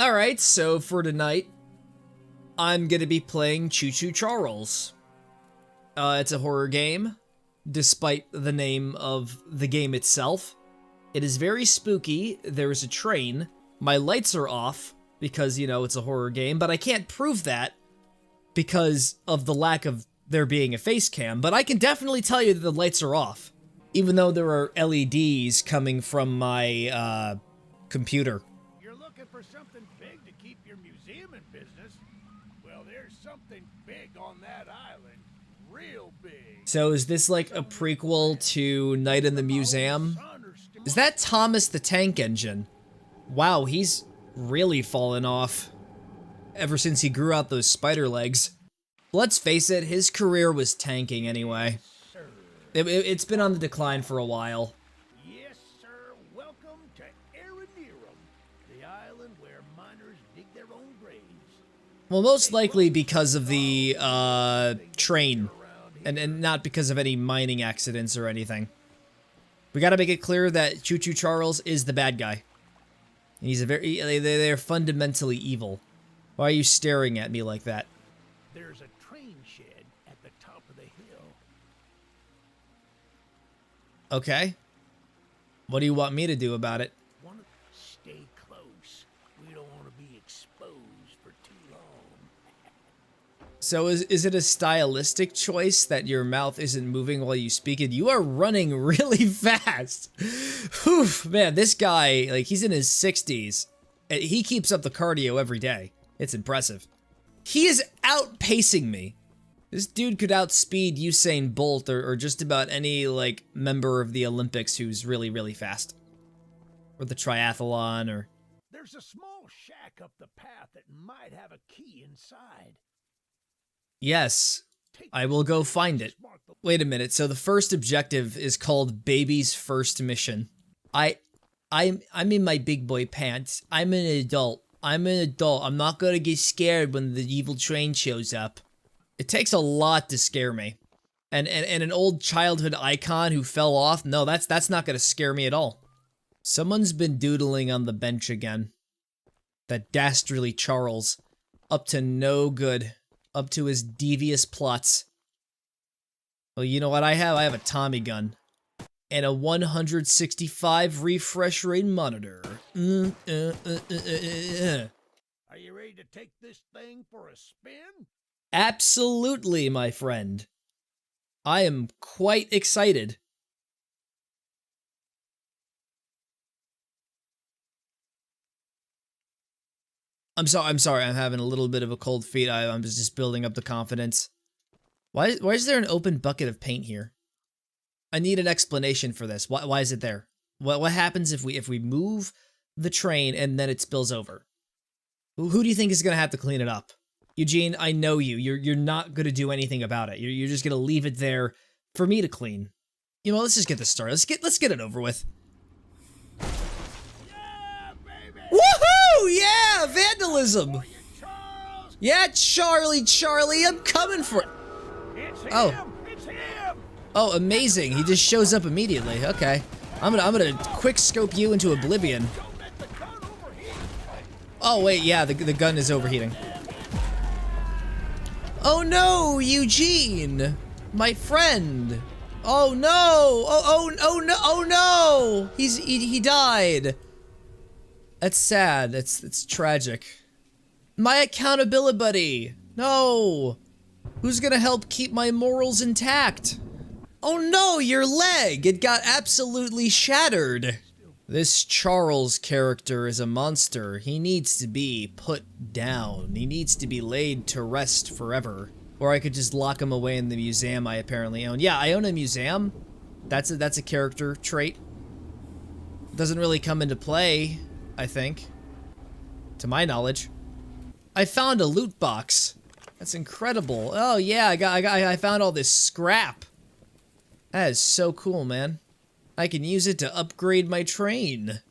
Alright, so for tonight, I'm gonna be playing Choo-Choo Charles. It's a horror game, despite the name of the game itself. It is very spooky. There's a train. My lights are off because, you know, it's a horror game, but I can't prove that because of the lack of there being a face cam, but I can definitely tell you that the lights are off, even though there are LEDs coming from my, computer. You're looking for something big to keep your museum in business? Well, there's something big on that island. Real big. So is this like a prequel to Night in the Museum? Is that Thomas the Tank Engine? Wow, he's really fallen off ever since he grew out those spider legs. Let's face it, his career was tanking anyway. It's been on the decline for a while. Yes, sir. Welcome to Aranirum, the island where miners dig their own graves. Well, most likely because of the, train, and not because of any mining accidents or anything. We gotta make it clear that Choo-Choo Charles is the bad guy. And he's a they're fundamentally evil. Why are you staring at me like that? There's a train shed at the top of the hill. Okay. What do you want me to do about it? Want to stay close. We don't want to be exposed for too long. So is it a stylistic choice that your mouth isn't moving while you speak it? You are running really fast. Whew, man, this guy, like, he's in his 60s. He keeps up the cardio every day. It's impressive. He is outpacing me. This dude could outspeed Usain Bolt or just about any, like, member of the Olympics who's really, really fast. Or the triathlon, or... There's a small shack up the path that might have a key inside. Yes, I will go find it. Wait a minute, so the first objective is called Baby's First Mission. I'm in my big boy pants. I'm an adult. I'm not gonna get scared when the evil train shows up. It takes a lot to scare me. And an old childhood icon who fell off, no, that's not gonna scare me at all. Someone's been doodling on the bench again. That dastardly Charles. Up to no good. Up to his devious plots. Well, you know what I have? I have a Tommy gun. And a 165 refresh rate monitor. Are you ready to take this thing for a spin? Absolutely, my friend. I am quite excited. I'm sorry, I'm having a little bit of a cold feet. I'm just building up the confidence. Why is there an open bucket of paint here? I need an explanation for this. Why is it there? What happens if we move the train and then it spills over? Who do you think is gonna have to clean it up? Eugene, I know you. You're not gonna do anything about it. You're just gonna leave it there for me to clean. You know, let's just get this started. Let's get it over with. Yeah, baby! Woohoo! Yeah, vandalism. For you, Charles! Yeah, Charlie, I'm coming for it. It's him! Oh. It's him! Oh, amazing. He just shows up immediately. Okay. I'm gonna quick scope you into oblivion. Don't let the gun overheat! Oh, wait, yeah, the gun is overheating. Oh no, Eugene! My friend! Oh no! Oh no! Oh no! He died. That's sad. It's tragic. My accountability buddy! No! Who's gonna help keep my morals intact? Oh no, your leg! It got absolutely shattered! This Charles character is a monster. He needs to be put down. He needs to be laid to rest forever. Or I could just lock him away in the museum I apparently own. Yeah, I own a museum. That's a character trait. Doesn't really come into play, I think. To my knowledge. I found a loot box. That's incredible. Oh yeah, I found all this scrap. That is so cool, man. I can use it to upgrade my train.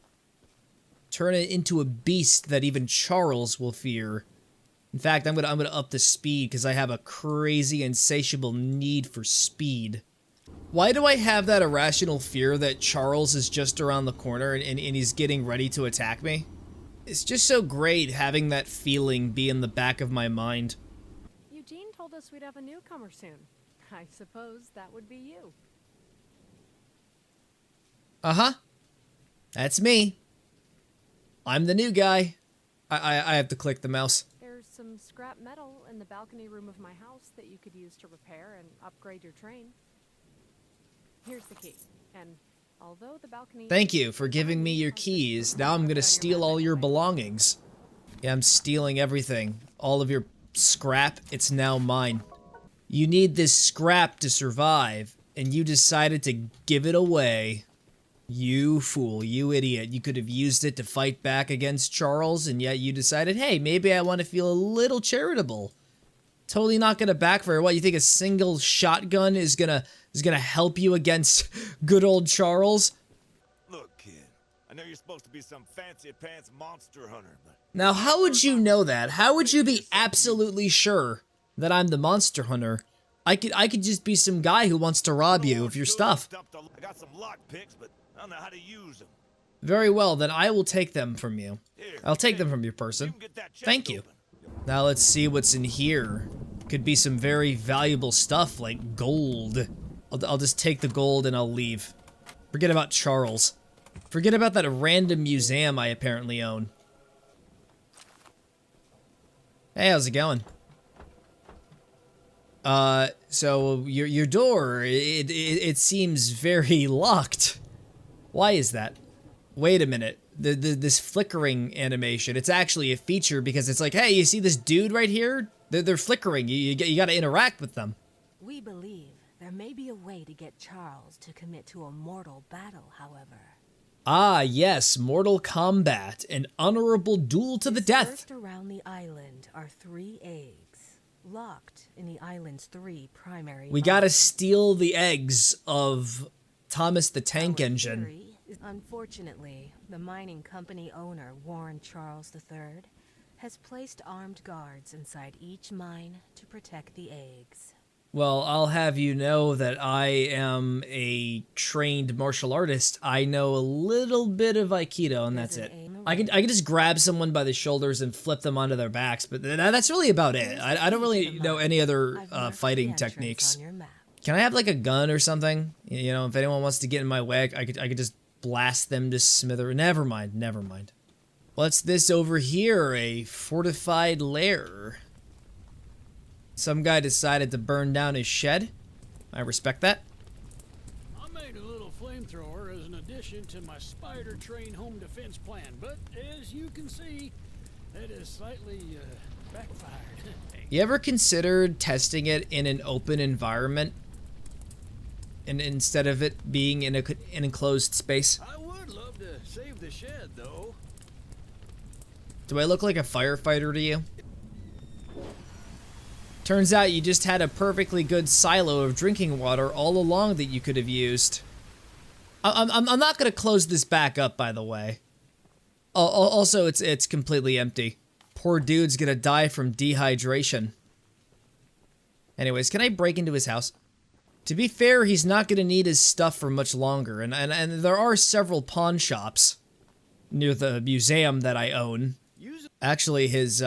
Turn it into a beast that even Charles will fear. In fact, I'm gonna up the speed because I have a crazy, insatiable need for speed. Why do I have that irrational fear that Charles is just around the corner and he's getting ready to attack me? It's just so great having that feeling be in the back of my mind. Eugene told us we'd have a newcomer soon. I suppose that would be you. Uh-huh. That's me. I'm the new guy. I have to click the mouse. There's some scrap metal in the balcony room of my house that you could use to repair and upgrade your train. Here's the key. And although the balcony... Thank you for giving me your keys. Now I'm gonna steal all your belongings. Yeah, I'm stealing everything. All of your scrap, it's now mine. You need this scrap to survive, and you decided to give it away. You fool, you idiot. You could have used it to fight back against Charles, and yet you decided, hey, maybe I want to feel a little charitable. Totally not gonna backfire. What, you think a single shotgun is gonna help you against good old Charles? Look, kid, I know you're supposed to be some fancy pants monster hunter, but... Now, how would you know that? How would you be absolutely sure that I'm the monster hunter? I could just be some guy who wants to rob you of your stuff. I got some lock picks, but I don't know how to use them. Very well, then I will take them from you. I'll take them from your person. Thank you. Now let's see what's in here. Could be some very valuable stuff like gold. I'll just take the gold and I'll leave. Forget about Charles. Forget about that random museum I apparently own. Hey, how's it going? So your door, it seems very locked. Why is that? Wait a minute. This flickering animation, it's actually a feature because it's like, hey, you see this dude right here? They're flickering. You gotta interact with them. We believe there may be a way to get Charles to commit to a mortal battle, however. Ah, yes, Mortal Kombat, an honorable duel to the death. Dispersed around the island are 3 eggs, locked in the island's 3 primary We gotta steal the eggs of Thomas the Tank Engine. Unfortunately, the mining company owner, Warren Charles III, has placed armed guards inside each mine to protect the eggs. Well, I'll have you know that I am a trained martial artist. I know a little bit of Aikido, and that's it. I can just grab someone by the shoulders and flip them onto their backs, but that's really about it. I don't really know any other fighting techniques. Can I have like a gun or something? You know, if anyone wants to get in my way, I could just blast them to smither. Never mind. What's this over here? A fortified lair. Some guy decided to burn down his shed. I respect that. I made a little flamethrower as an addition to my spider train home defense plan, but as you can see, that is slightly backfired. You ever considered testing it in an open environment? And instead of it being in an enclosed space? I would love to save the shed, though. Do I look like a firefighter to you? Turns out you just had a perfectly good silo of drinking water all along that you could have used. I'm not gonna close this back up, by the way. Also, it's completely empty. Poor dude's gonna die from dehydration. Anyways, can I break into his house? To be fair, he's not gonna need his stuff for much longer, and there are several pawn shops near the museum that I own. Actually, his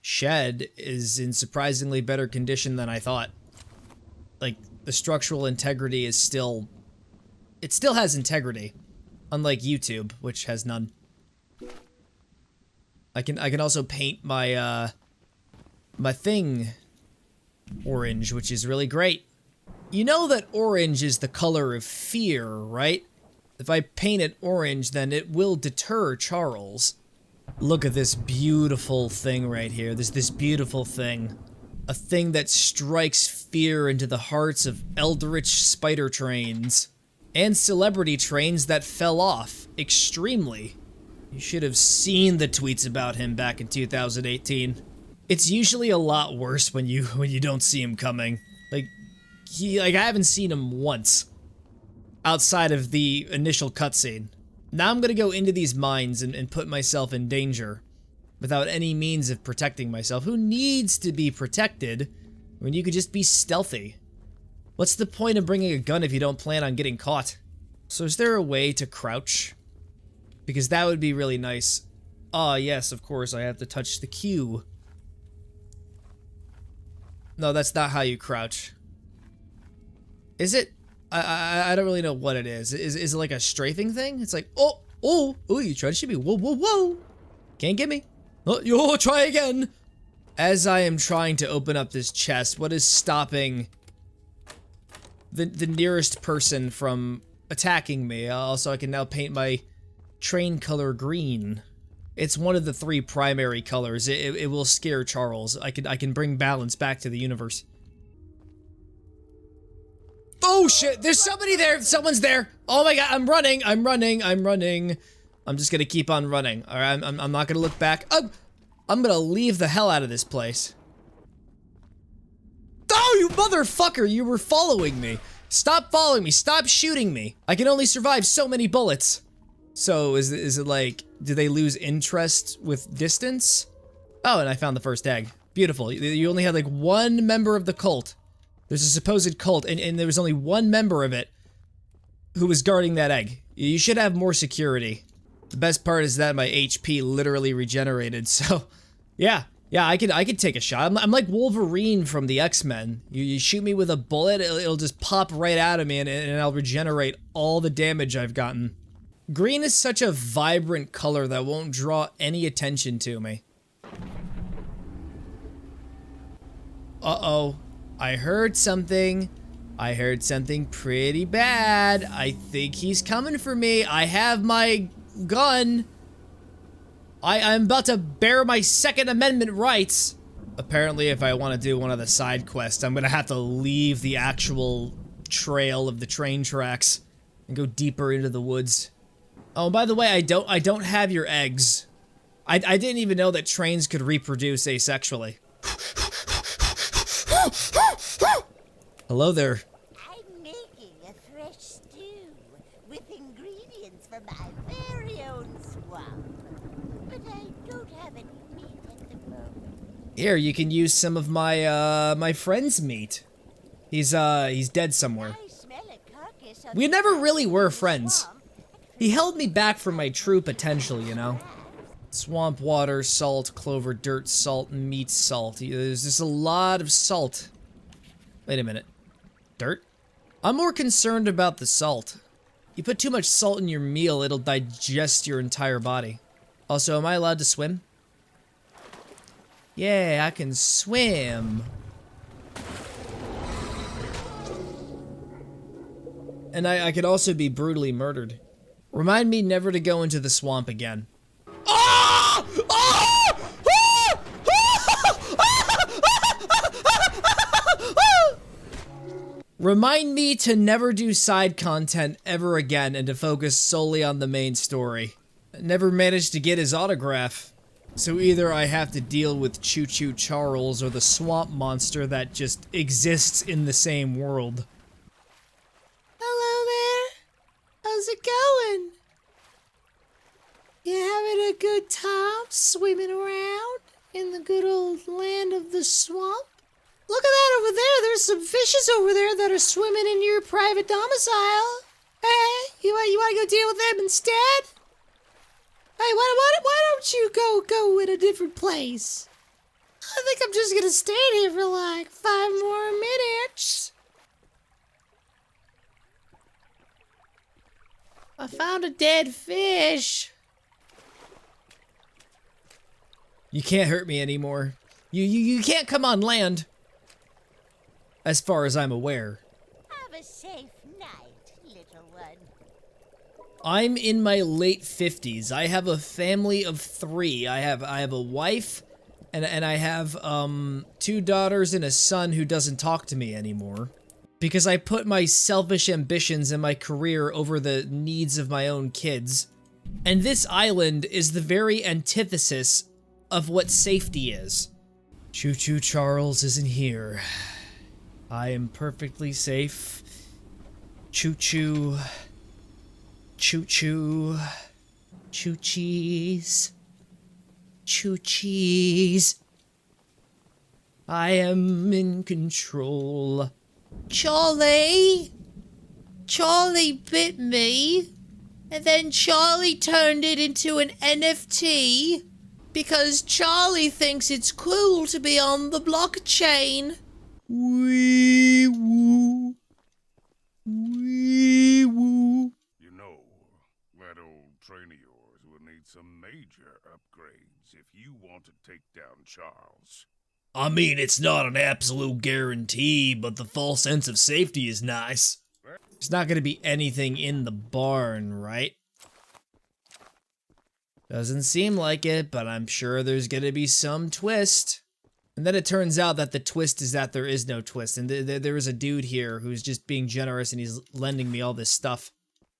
shed is in surprisingly better condition than I thought. Like, the structural integrity is still... It still has integrity, unlike YouTube, which has none. I can also paint my my thing orange, which is really great. You know that orange is the color of fear, right? If I paint it orange, then it will deter Charles. Look at this beautiful thing right here. There's this beautiful thing. A thing that strikes fear into the hearts of eldritch spider trains. And celebrity trains that fell off. Extremely. You should have seen the tweets about him back in 2018. It's usually a lot worse when you don't see him coming. Like I haven't seen him once. Outside of the initial cutscene. Now I'm gonna go into these mines and put myself in danger without any means of protecting myself. Who needs to be protected when you could just be stealthy? What's the point of bringing a gun if you don't plan on getting caught? So is there a way to crouch? Because that would be really nice. Ah, yes, of course, I have to touch the Q. No, that's not how you crouch. Is it? I don't really know what it is. Is it like a strafing thing? It's like, oh, you tried to shoot me. Whoa, whoa, whoa. Can't get me. Oh, yo, try again. As I am trying to open up this chest, what is stopping the nearest person from attacking me? Also, I can now paint my train color green. It's one of the 3 primary colors. It will scare Charles. I can bring balance back to the universe. Oh shit, there's somebody there, someone's there. Oh my god, I'm running. I'm just gonna keep on running. Alright, I'm not gonna look back. I'm gonna leave the hell out of this place. Oh, you motherfucker, you were following me. Stop following me, stop shooting me. I can only survive so many bullets. So, is it like, do they lose interest with distance? Oh, and I found the first egg. Beautiful, you only had like 1 member of the cult. There's a supposed cult, and there was only 1 member of it who was guarding that egg. You should have more security. The best part is that my HP literally regenerated, so yeah, I could take a shot. I'm like Wolverine from the X-Men. You shoot me with a bullet, it'll just pop right out of me, and I'll regenerate all the damage I've gotten. Green is such a vibrant color that won't draw any attention to me. Uh-oh. I heard something. I heard something pretty bad. I think he's coming for me. I have my gun. I'm about to bear my Second Amendment rights. Apparently, if I want to do one of the side quests, I'm gonna have to leave the actual trail of the train tracks and go deeper into the woods. Oh, by the way, I don't have your eggs. I didn't even know that trains could reproduce asexually. Hello there. I'm making a fresh stew with ingredients from my very own swamp. But I don't have any meat at the moment. Here, you can use some of my my friend's meat. He's dead somewhere. I smell a carcass on We the never side really of were the friends. swamp. He held me back from my true potential, you know? Swamp water, salt, clover, dirt, salt, meat, salt. There's just a lot of salt. Wait a minute. Dirt? I'm more concerned about the salt. You put too much salt in your meal, it'll digest your entire body. Also, am I allowed to swim? Yeah, I can swim. And I could also be brutally murdered. Remind me never to go into the swamp again. Ah! Ah! Ah! Ah! Remind me to never do side content ever again and to focus solely on the main story. I never managed to get his autograph. So either I have to deal with Choo-Choo Charles or the swamp monster that just exists in the same world. Hello there. How's it going? You having a good time swimming around in the good old land of the swamp? Look at that over there. There's some fishes over there that are swimming in your private domicile. Hey, you want to go deal with them instead? Hey, why don't you go in a different place? I think I'm just gonna stand here for like 5 more minutes. I found a dead fish. You can't hurt me anymore. You can't come on land. As far as I'm aware. Have a safe night, little one. I'm in my late 50s. I have a family of 3. I have a wife and I have 2 daughters and a son who doesn't talk to me anymore. Because I put my selfish ambitions and my career over the needs of my own kids. And this island is the very antithesis of what safety is. Choo-Choo Charles isn't here. I am perfectly safe. Choo-choo. Choo-choo. Choo-cheese. Choo-cheese. I am in control. Charlie! Charlie bit me, And then Charlie turned it into an NFT because Charlie thinks it's cool to be on the blockchain. Wee woo. Wee woo. You know, that old train of yours will need some major upgrades if you want to take down Charles. I mean, it's not an absolute guarantee, but the false sense of safety is nice. There's not gonna be anything in the barn, right? Doesn't seem like it, but I'm sure there's gonna be some twist. And then it turns out that the twist is that there is no twist, and there is a dude here who's just being generous and he's lending me all this stuff.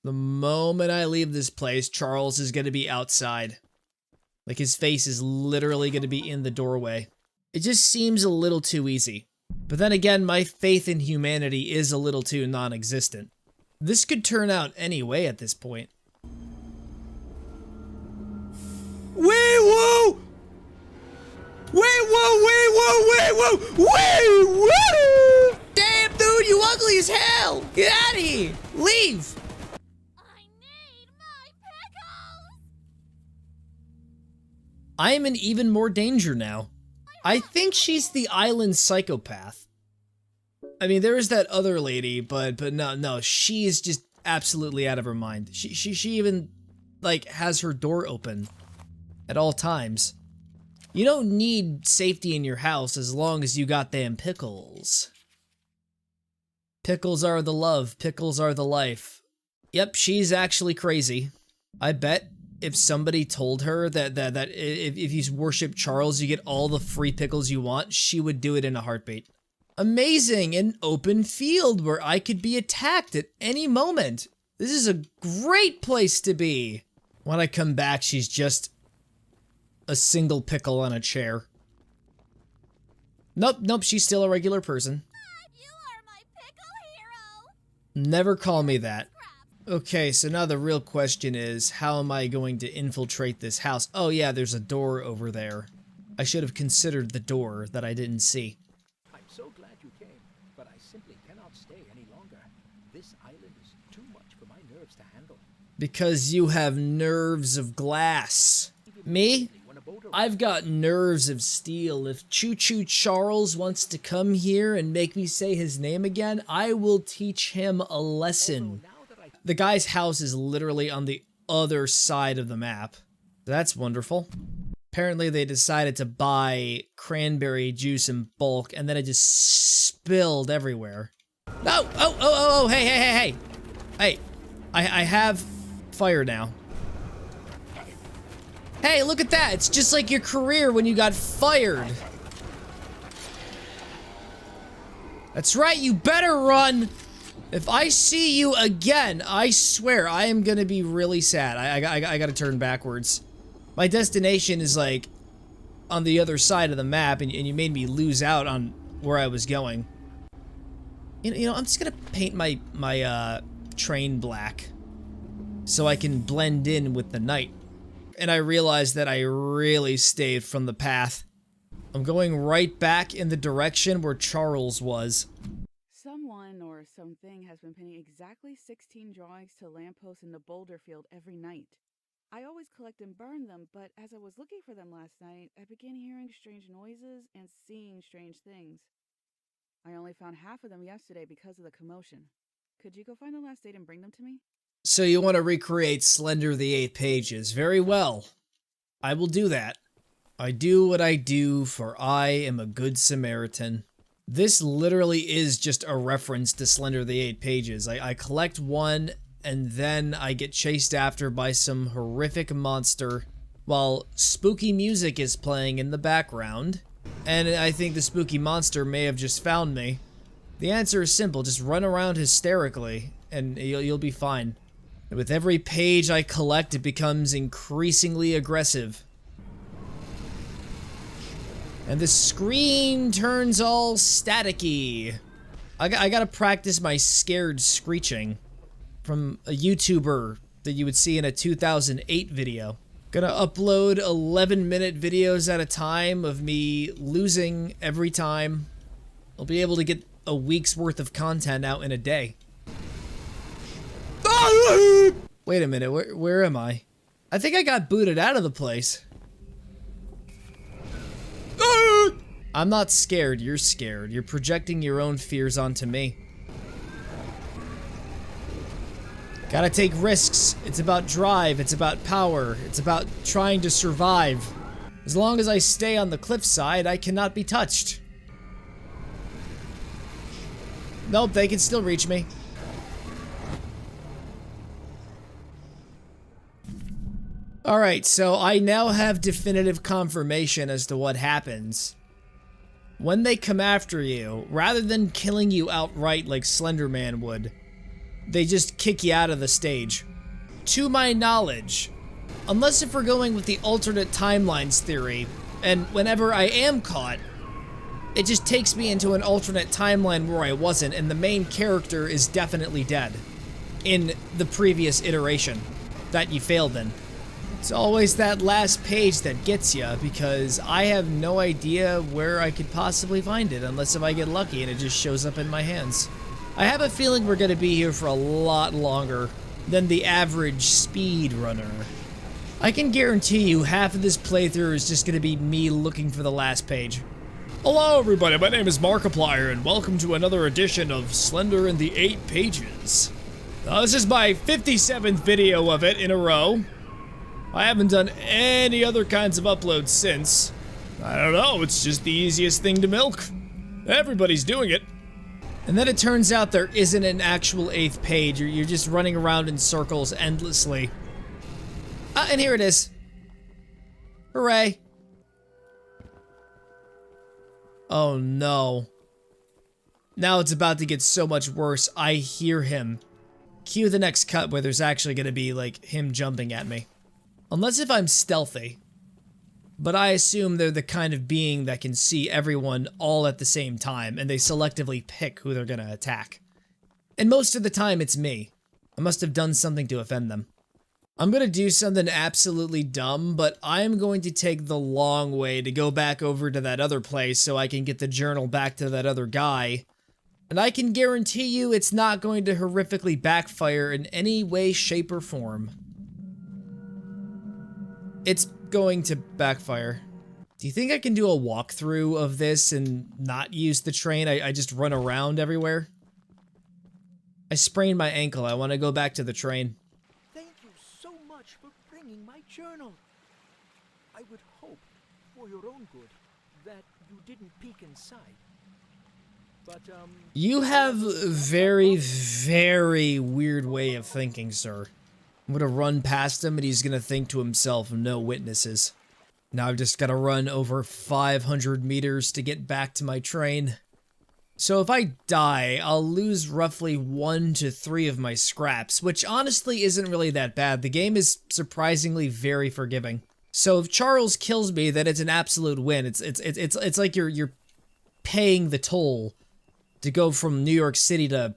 The moment I leave this place, Charles is gonna be outside. Like, his face is literally gonna be in the doorway. It just seems a little too easy. But then again, my faith in humanity is a little too non-existent. This could turn out any way at this point. Wee woo! Wee woo, wee woo, wee woo, wee woo! Damn, dude, you ugly as hell! Get out of here! Leave! I need my pickles! I am in even more danger now. I think she's the island psychopath. I mean, there is that other lady, but no, she is just absolutely out of her mind. She even, like, has her door open at all times. You don't need safety in your house as long as you got them pickles. Pickles are the love, pickles are the life. Yep, she's actually crazy. I bet if somebody told her that if you worship Charles, you get all the free pickles you want, she would do it in a heartbeat. Amazing, an open field where I could be attacked at any moment. This is a great place to be. When I come back, she's just a single pickle on a chair. Nope, she's still a regular person. You are my pickle hero! Never call me that. Okay, so now the real question is, how am I going to infiltrate this house? Oh yeah, there's a door over there. I should have considered the door that I didn't see. I'm so glad you came, but I simply cannot stay any longer. This island is too much for my nerves to handle. Because you have nerves of glass. Me? I've got nerves of steel. If Choo-Choo Charles wants to come here and make me say his name again, I will teach him a lesson. The guy's house is literally on the other side of the map. That's wonderful. Apparently they decided to buy cranberry juice in bulk and then it just spilled everywhere. No! Oh, hey. Hey, I have fire now. Hey, look at that! It's just like your career when you got fired. That's right, you better run! If I see you again, I swear I am gonna be really sad. I gotta turn backwards. My destination is like on the other side of the map, and you made me lose out on where I was going. You know, I'm just gonna paint my train black so I can blend in with the night. And I realized that I really stayed from the path. I'm going right back in the direction where Charles was. Someone or something has been painting exactly 16 drawings to lampposts in the boulder field every night. I always collect and burn them, but as I was looking for them last night, I began hearing strange noises and seeing strange things. I only found half of them yesterday because of the commotion. Could you go find the last date and bring them to me? So you want to recreate Slender the 8 Pages. Very well. I will do that. I do what I do, for I am a good Samaritan. This literally is just a reference to Slender the 8 Pages. I collect one, and then I get chased after by some horrific monster, while spooky music is playing in the background. And I think the spooky monster may have just found me. The answer is simple, just run around hysterically, and you'll be fine. And with every page I collect, it becomes increasingly aggressive. And the screen turns all staticky. I gotta practice my scared screeching from a YouTuber that you would see in a 2008 video. Gonna upload 11-minute videos at a time of me losing every time. I'll be able to get a week's worth of content out in a day. Wait a minute, where am I? I think I got booted out of the place. Ah! I'm not scared, you're scared. You're projecting your own fears onto me. Gotta take risks. It's about drive, it's about power, it's about trying to survive. As long as I stay on the cliffside, I cannot be touched. Nope, they can still reach me. Alright, so I now have definitive confirmation as to what happens. When they come after you, rather than killing you outright like Slender Man would, they just kick you out of the stage. To my knowledge, unless if we're going with the alternate timelines theory, and whenever I am caught, it just takes me into an alternate timeline where I wasn't, and the main character is definitely dead in the previous iteration that you failed in. It's always that last page that gets you, because I have no idea where I could possibly find it, unless if I get lucky and it just shows up in my hands. I have a feeling we're gonna be here for a lot longer than the average speedrunner. I can guarantee you half of this playthrough is just gonna be me looking for the last page. Hello everybody, my name is Markiplier, and welcome to another edition of Slender and the 8 Pages. This is my 57th video of it in a row. I haven't done any other kinds of uploads since. I don't know, it's just the easiest thing to milk. Everybody's doing it. And then it turns out there isn't an actual 8th page, you're just running around in circles endlessly. And here it is. Hooray. Oh no. Now it's about to get so much worse. I hear him. Cue the next cut where there's actually gonna be, like, him jumping at me. Unless if I'm stealthy. But I assume they're the kind of being that can see everyone all at the same time, and they selectively pick who they're gonna attack. And most of the time it's me. I must have done something to offend them. I'm gonna do something absolutely dumb, but I'm going to take the long way to go back over to that other place so I can get the journal back to that other guy. And I can guarantee you it's not going to horrifically backfire in any way, shape, or form. It's going to backfire. Do you think I can do a walkthrough of this and not use the train? I just run around everywhere? I sprained my ankle. I want to go back to the train. Thank you so much for bringing my journal. I would hope, for your own good, that you didn't peek inside. But, You have a very, very weird way of thinking, sir. I'm gonna run past him and he's gonna think to himself, no witnesses. Now I've just gotta run over 500 meters to get back to my train. So if I die, I'll lose roughly 1 to 3 of my scraps, which honestly isn't really that bad. The game is surprisingly very forgiving. So if Charles kills me, then it's an absolute win. It's like you're paying the toll to go from New York City to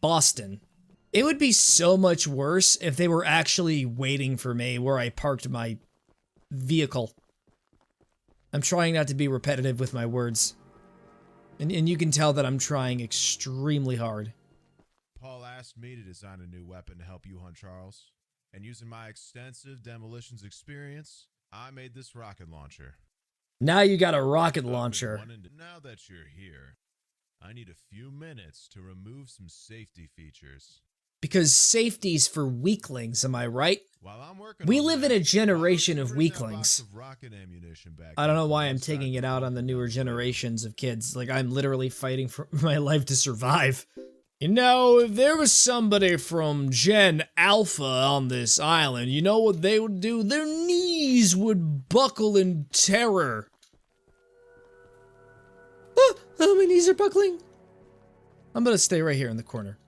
Boston. It would be so much worse if they were actually waiting for me where I parked my vehicle. I'm trying not to be repetitive with my words. And you can tell that I'm trying extremely hard. Paul asked me to design a new weapon to help you hunt Charles. And using my extensive demolitions experience, I made this rocket launcher. Now you got a rocket launcher. Now that you're here, I need a few minutes to remove some safety features. Because safety's for weaklings, am I right? We live in a generation of weaklings. I don't know why I'm taking it out on the newer generations of kids. Like, I'm literally fighting for my life to survive. You know, if there was somebody from Gen Alpha on this island, you know what they would do? Their knees would buckle in terror. Oh, my knees are buckling. I'm gonna stay right here in the corner.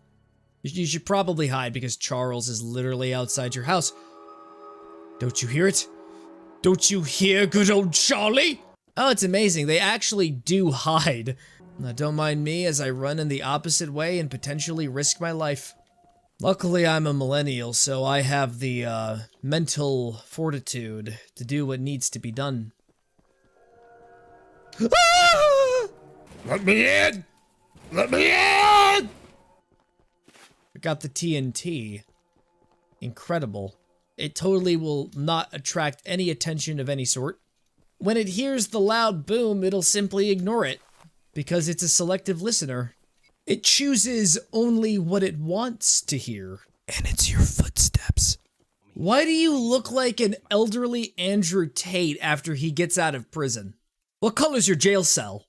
You should probably hide because Charles is literally outside your house. Don't you hear it? Don't you hear good old Charlie? Oh, it's amazing. They actually do hide. Now, don't mind me as I run in the opposite way and potentially risk my life. Luckily, I'm a millennial, so I have the mental fortitude to do what needs to be done. Ah! Let me in! Let me in! I got the TNT. Incredible. It totally will not attract any attention of any sort. When it hears the loud boom, it'll simply ignore it, because it's a selective listener. It chooses only what it wants to hear. And it's your footsteps. Why do you look like an elderly Andrew Tate after he gets out of prison? What color's your jail cell?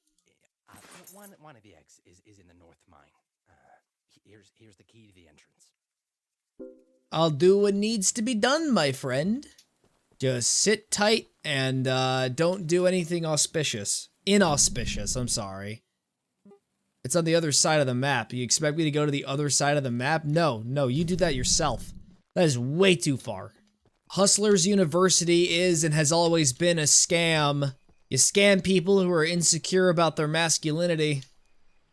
One of the eggs is in the north mine. Here's the key to the entrance. I'll do what needs to be done, my friend. Just sit tight and don't do anything auspicious. Inauspicious, I'm sorry. It's on the other side of the map. You expect me to go to the other side of the map? No, you do that yourself. That is way too far. Hustlers University is and has always been a scam. You scam people who are insecure about their masculinity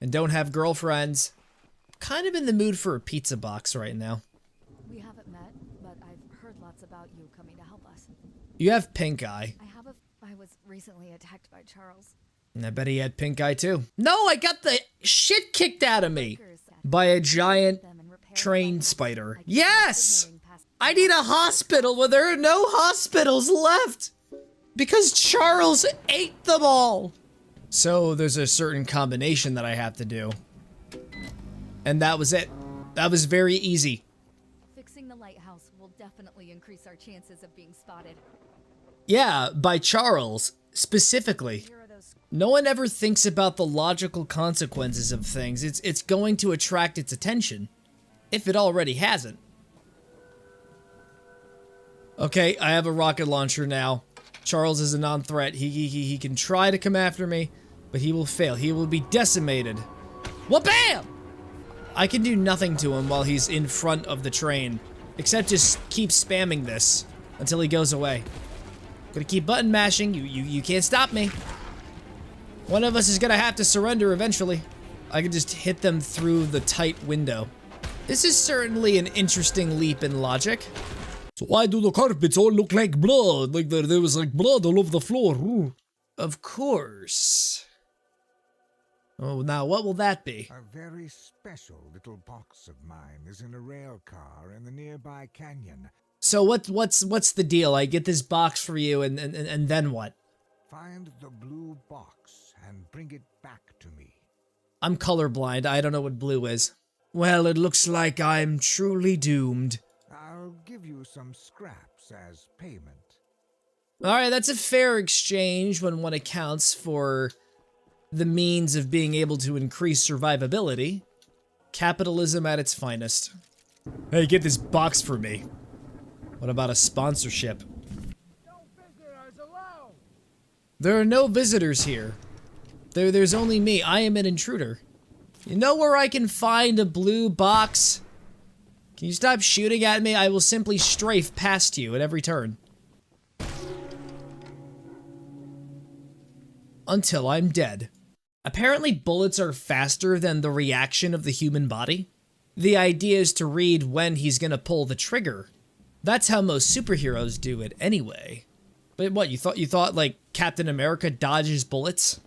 and don't have girlfriends. Kind of in the mood for a pizza box right now. We haven't met, but I've heard lots about you coming to help us. You have pink eye. I was recently attacked by Charles. And I bet he had pink eye too. No, I got the shit kicked out of me by a giant train spider. Yes! I need a hospital when there are no hospitals left because Charles ate them all. So there's a certain combination that I have to do. And that was it. That was very easy. Fixing the lighthouse will definitely increase our chances of being spotted. Yeah, by Charles, specifically. No one ever thinks about the logical consequences of things. It's going to attract its attention, if it already hasn't. Okay, I have a rocket launcher now. Charles is a non-threat. He can try to come after me, but he will fail. He will be decimated. Wha-bam! I can do nothing to him while he's in front of the train, except just keep spamming this until he goes away. Gonna keep button mashing. You can't stop me. One of us is gonna have to surrender eventually. I can just hit them through the tight window. This is certainly an interesting leap in logic. So why do the carpets all look like blood? Like there was like blood all over the floor. Ooh. Of course. Oh, now what will that be? A very special little box of mine is in a rail car in the nearby canyon. So what's the deal? I get this box for you and then what? Find the blue box and bring it back to me. I'm colorblind. I don't know what blue is. Well, it looks like I'm truly doomed. I'll give you some scraps as payment. Alright, that's a fair exchange when one accounts for the means of being able to increase survivability. Capitalism at its finest. Hey, get this box for me. What about a sponsorship? No visitors allowed. There are no visitors here. There's only me. I am an intruder. You know where I can find a blue box? Can you stop shooting at me? I will simply strafe past you at every turn. Until I'm dead. Apparently bullets are faster than the reaction of the human body. The idea is to read when he's gonna pull the trigger. That's how most superheroes do it anyway. But what, you thought like Captain America dodges bullets?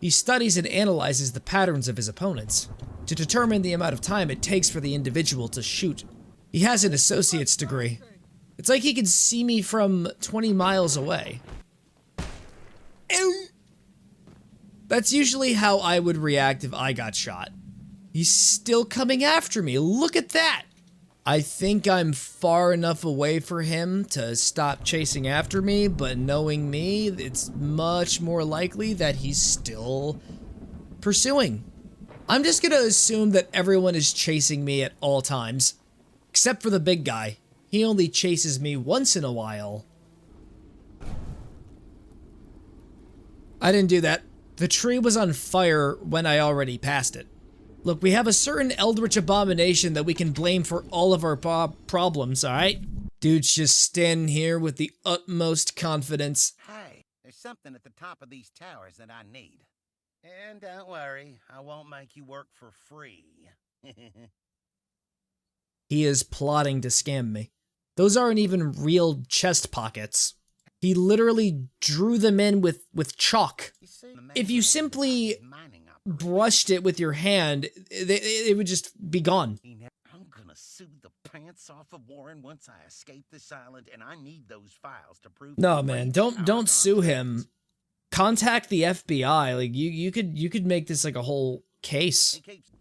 He studies and analyzes the patterns of his opponents to determine the amount of time it takes for the individual to shoot. He has an associate's degree. It's like he can see me from 20 miles away. That's usually how I would react if I got shot. He's still coming after me. Look at that. I think I'm far enough away for him to stop chasing after me, but knowing me, it's much more likely that he's still pursuing. I'm just gonna assume that everyone is chasing me at all times, except for the big guy. He only chases me once in a while. I didn't do that. The tree was on fire when I already passed it. Look, we have a certain eldritch abomination that we can blame for all of our problems, alright? Dude's just standing here with the utmost confidence. Hey, there's something at the top of these towers that I need. And don't worry, I won't make you work for free. He is plotting to scam me. Those aren't even real chest pockets. He literally drew them in with chalk. If you simply brushed it with your hand, it would just be gone. I'm gonna sue the pants hats off of Warren once I escape this island, and I need those files to prove. No, man, don't sue him. Contact the FBI. Like you could make this like a whole case.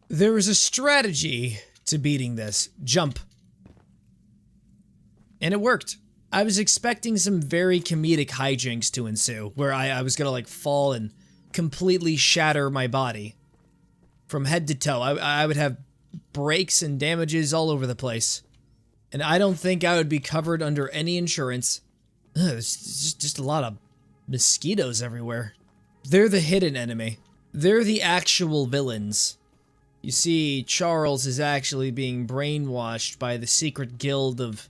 There was a strategy to beating this. Jump. And it worked. I was expecting some very comedic hijinks to ensue, where I was gonna like fall and completely shatter my body from head to toe. I would have breaks and damages all over the place. And I don't think I would be covered under any insurance. Ugh, there's just a lot of mosquitoes everywhere. They're the hidden enemy. They're the actual villains. You see, Charles is actually being brainwashed by the secret guild of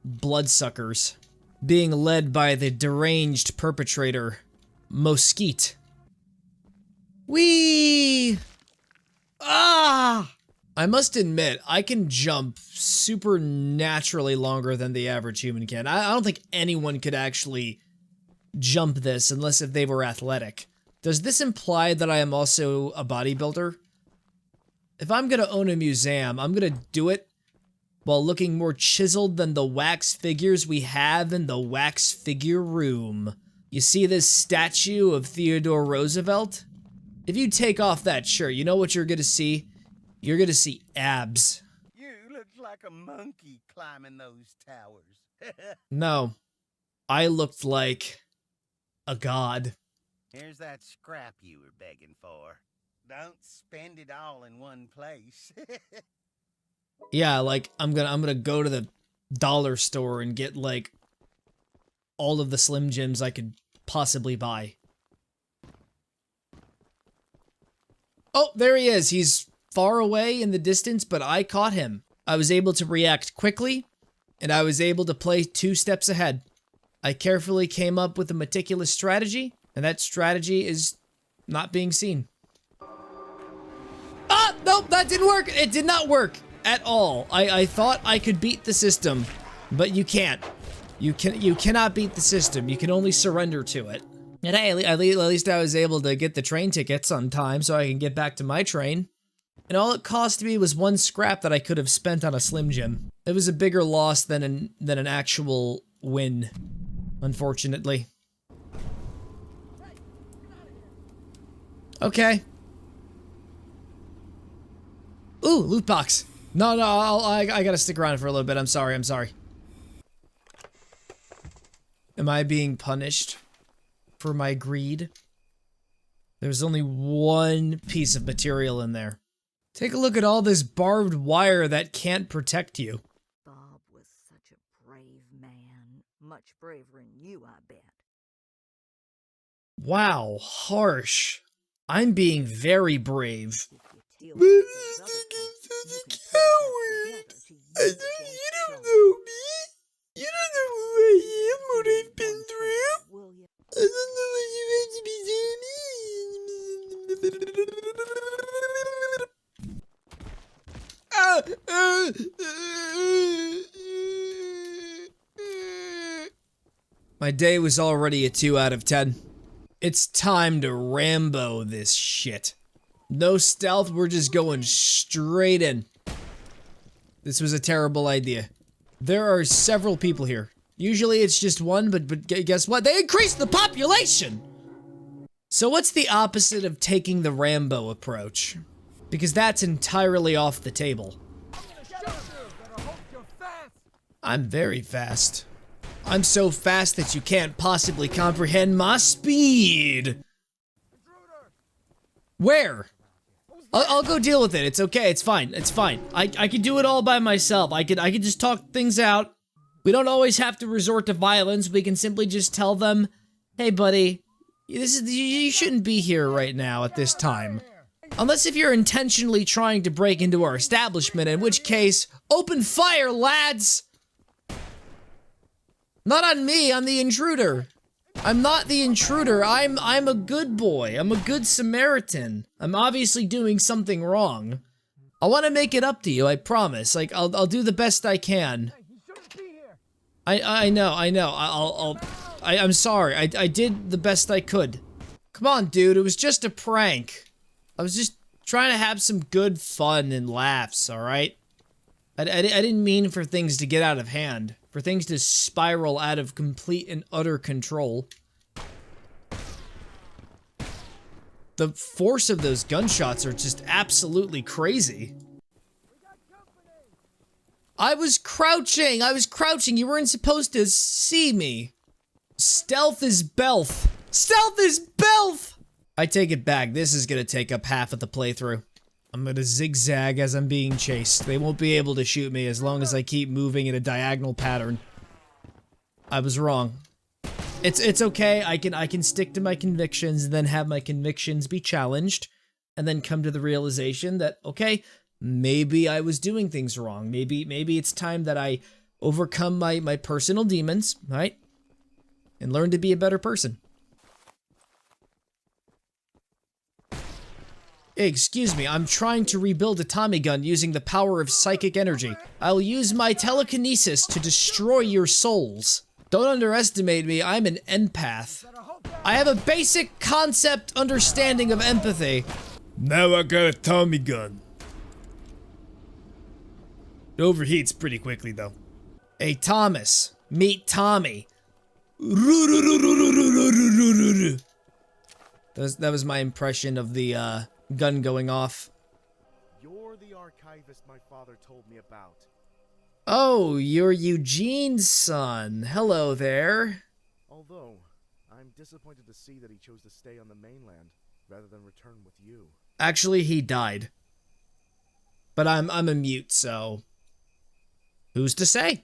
bloodsuckers, being led by the deranged perpetrator, Mosquite. Whee! Ah! I must admit, I can jump supernaturally longer than the average human can. I don't think anyone could actually jump this unless if they were athletic. Does this imply that I am also a bodybuilder? If I'm gonna own a museum, I'm gonna do it while looking more chiseled than the wax figures we have in the wax figure room. You see this statue of Theodore Roosevelt? If you take off that shirt, you know what you're gonna see? You're gonna see abs. You look like a monkey climbing those towers. No, I looked like a god. Here's that scrap you were begging for. Don't spend it all in one place. Yeah, like I'm gonna go to the dollar store and get like all of the Slim Jims I could possibly buy. Oh, there he is. He's far away in the distance, but I caught him. I was able to react quickly, and I was able to play 2 steps ahead. I carefully came up with a meticulous strategy, and that strategy is not being seen. Ah, nope, that didn't work. It did not work at all. I thought I could beat the system, but you can't. You cannot beat the system. You can only surrender to it. And hey, at least I was able to get the train tickets on time so I can get back to my train. And all it cost me was 1 scrap that I could have spent on a Slim Jim. It was a bigger loss than an actual win, unfortunately. Okay. Ooh, loot box. No, I gotta stick around for a little bit. I'm sorry. Am I being punished for my greed? There's only 1 piece of material in there. Take a look at all this barbed wire that can't protect you. Bob was such a brave man. Much braver than you, I bet. Wow, harsh. I'm being very brave. You But I think I'm such a coward. You don't know me. You don't know who I am, what I've been through. I don't know what you meant to be doing me. My day was already a 2 out of 10. It's time to Rambo this shit. No stealth, we're just going straight in. This was a terrible idea. There are several people here. Usually it's just 1, but guess what? They increased the population! So what's the opposite of taking the Rambo approach? Because that's entirely off the table. I'm very fast. I'm so fast that you can't possibly comprehend my speed. Where? I'll go deal with it. It's okay. It's fine. It's fine. I can do it all by myself. I could just talk things out. We don't always have to resort to violence. We can simply just tell them, "Hey, buddy, you shouldn't be here right now at this time." Unless if you're intentionally trying to break into our establishment, in which case, open fire, lads! Not on me, I'm the intruder. I'm not the intruder, I'm a good boy. I'm a good Samaritan. I'm obviously doing something wrong. I want to make it up to you, I promise. Like, I'll do the best I can. I know. I'm sorry. I did the best I could. Come on, dude, it was just a prank. I was just trying to have some good fun and laughs, alright? I didn't mean for things to get out of hand, for things to spiral out of complete and utter control. The force of those gunshots are just absolutely crazy. I was crouching! You weren't supposed to see me. Stealth is belth. Stealth is belth! I take it back. This is gonna take up half of the playthrough. I'm gonna zigzag as I'm being chased. They won't be able to shoot me as long as I keep moving in a diagonal pattern. I was wrong. It's okay. I can stick to my convictions and then have my convictions be challenged and then come to the realization that, okay, maybe I was doing things wrong. Maybe it's time that I overcome my personal demons, right? And learn to be a better person. Excuse me, I'm trying to rebuild a Tommy gun using the power of psychic energy. I'll use my telekinesis to destroy your souls. Don't underestimate me, I'm an empath. I have a basic concept understanding of empathy. Now I got a Tommy gun. It overheats pretty quickly though. Hey Thomas, meet Tommy. That was my impression of the gun going off. You're the archivist my father told me about. Oh, you're Eugene's son. Hello there. Although, I'm disappointed to see that he chose to stay on the mainland rather than return with you. Actually, he died. But I'm a mute, so who's to say?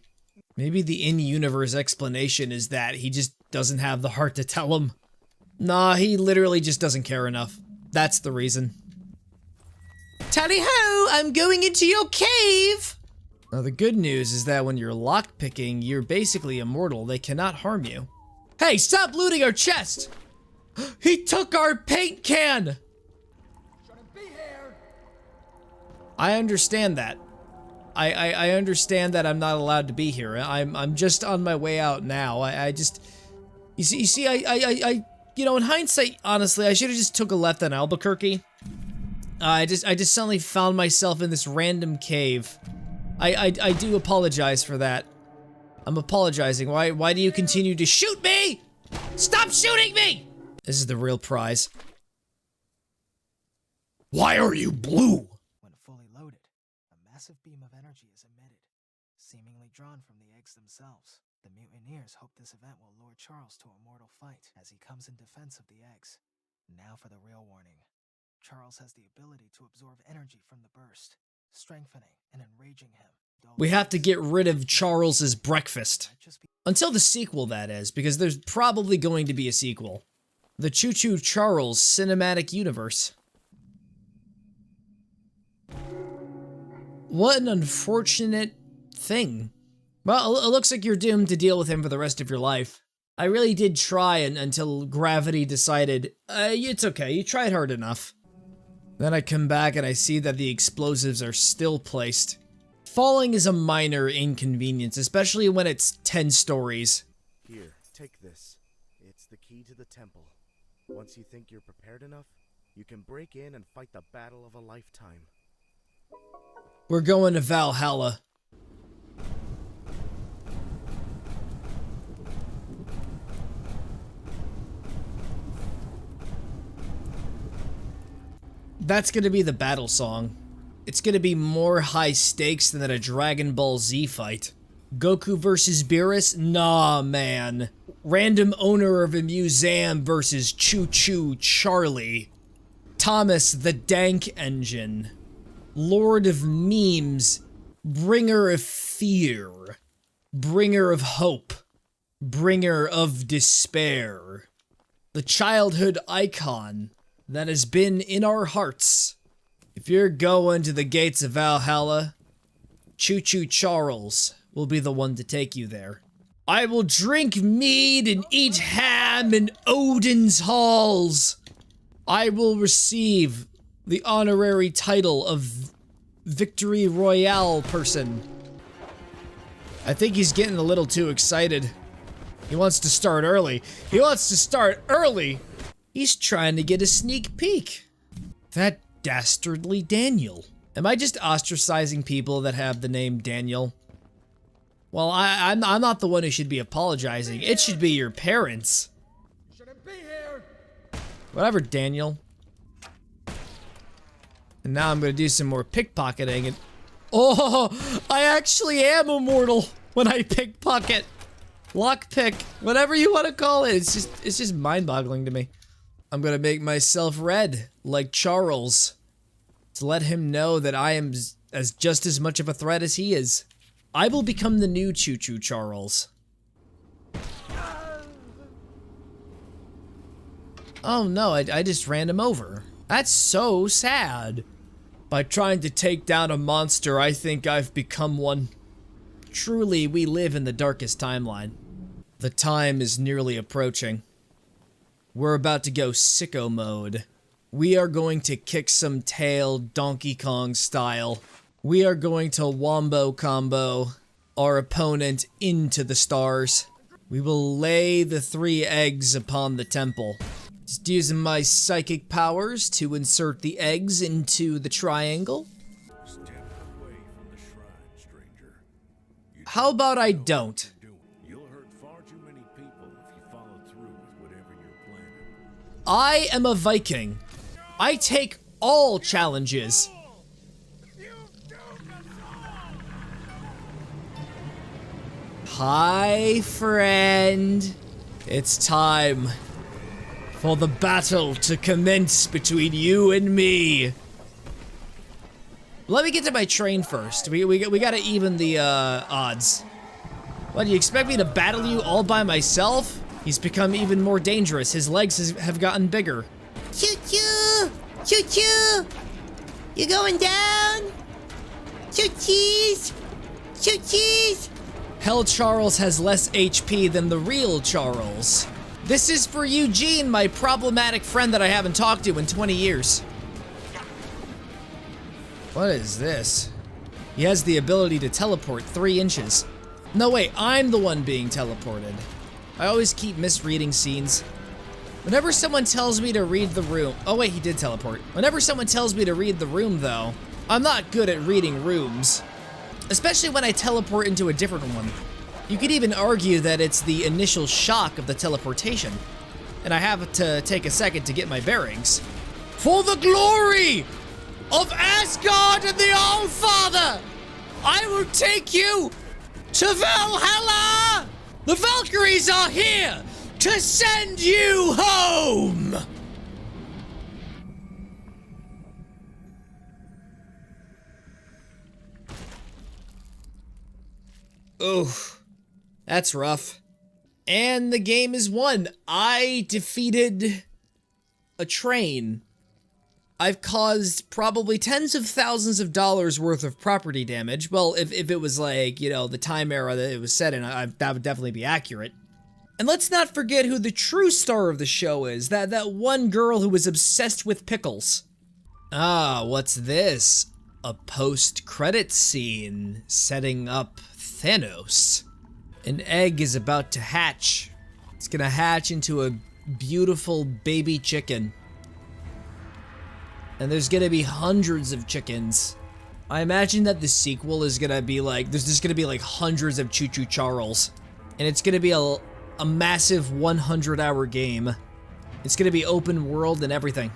Maybe the in-universe explanation is that he just doesn't have the heart to tell him. Nah, he literally just doesn't care enough. That's the reason. Tally-ho! I'm going into your cave! Now, the good news is that when you're lockpicking, you're basically immortal. They cannot harm you. Hey, stop looting our chest! He took our paint can! Shouldn't be here. I understand that. I understand that I'm not allowed to be here. I'm just on my way out now. I just... You see, you know, in hindsight, honestly, I should have just took a left on Albuquerque. I just suddenly found myself in this random cave. I do apologize for that. I'm apologizing. Why do you continue to shoot me? Stop shooting me! This is the real prize. Why are you blue? When fully loaded, a massive beam of energy is emitted, seemingly drawn from the eggs themselves. The mutineers hope this event will lure Charles to a mortal fight as he comes in defense of the eggs. Now for the real warning. Charles has the ability to absorb energy from the burst, strengthening and enraging him. We have to get rid of Charles's breakfast. Until the sequel, that is, because there's probably going to be a sequel. The Choo-Choo Charles Cinematic Universe. What an unfortunate thing. Well, it looks like you're doomed to deal with him for the rest of your life. I really did try until gravity decided, it's okay, you tried hard enough. Then I come back and I see that the explosives are still placed. Falling is a minor inconvenience, especially when it's 10 stories. Here, take this. It's the key to the temple. Once you think you're prepared enough, you can break in and fight the battle of a lifetime. We're going to Valhalla. That's gonna be the battle song. It's gonna be more high stakes than at a Dragon Ball Z fight. Goku versus Beerus? Nah, man. Random owner of a museum versus Choo-Choo Charlie. Thomas the Dank Engine. Lord of Memes. Bringer of Fear. Bringer of Hope. Bringer of Despair. The childhood icon that has been in our hearts. If you're going to the gates of Valhalla, Choo-Choo Charles will be the one to take you there. I will drink mead and eat ham in Odin's halls. I will receive the honorary title of Victory Royale person. I think he's getting a little too excited. He wants to start early. He wants to start early! He's trying to get a sneak peek. That dastardly Daniel. Am I just ostracizing people that have the name Daniel? Well, I'm not the one who should be apologizing. It should be your parents. Shouldn't be here. Whatever, Daniel. And now I'm gonna do some more pickpocketing and... Oh, I actually am immortal when I pickpocket. Lockpick, whatever you want to call it. It's just mind-boggling to me. I'm gonna make myself red, like Charles, to let him know that I am just as much of a threat as he is. I will become the new Choo-Choo Charles. Oh no, I just ran him over. That's so sad. By trying to take down a monster, I think I've become one. Truly, we live in the darkest timeline. The time is nearly approaching. We're about to go sicko mode. We are going to kick some tail Donkey Kong style. We are going to wombo combo our opponent into the stars. We will lay the 3 eggs upon the temple. Just using my psychic powers to insert the eggs into the triangle. Step away from the shrine, stranger. How about I don't? You'll hurt far too many people if you follow through with whatever you're planning. I am a Viking. I take all challenges. Hi, friend. It's time for the battle to commence between you and me. Let me get to my train first. We gotta even the odds. What, do you expect me to battle you all by myself? He's become even more dangerous. His legs have gotten bigger. Choo-choo! Choo-choo! You going down? Choo-cheese! Choo-cheese! Hell Charles has less HP than the real Charles. This is for Eugene, my problematic friend that I haven't talked to in 20 years. What is this? He has the ability to teleport 3 inches. No, wait, I'm the one being teleported. I always keep misreading scenes. Whenever someone tells me to read the room... Oh wait, he did teleport. Whenever someone tells me to read the room, though, I'm not good at reading rooms. Especially when I teleport into a different one. You could even argue that it's the initial shock of the teleportation. And I have to take a second to get my bearings. For the glory of Asgard and the All-Father, I will take you to Valhalla! The Valkyries are here to send you home! Oof. That's rough. And the game is won. I defeated a train. I've caused probably tens of thousands of dollars worth of property damage. Well, if it was like, you know, the time era that it was set in, that would definitely be accurate. And let's not forget who the true star of the show is. That one girl who was obsessed with pickles. Ah, what's this? A post-credit scene setting up Thanos. An egg is about to hatch. It's gonna hatch into a beautiful baby chicken. And there's gonna be hundreds of chickens. I imagine that the sequel is gonna be like, there's just gonna be like hundreds of Choo-Choo Charles. And it's gonna be a massive 100-hour game. It's gonna be open world and everything.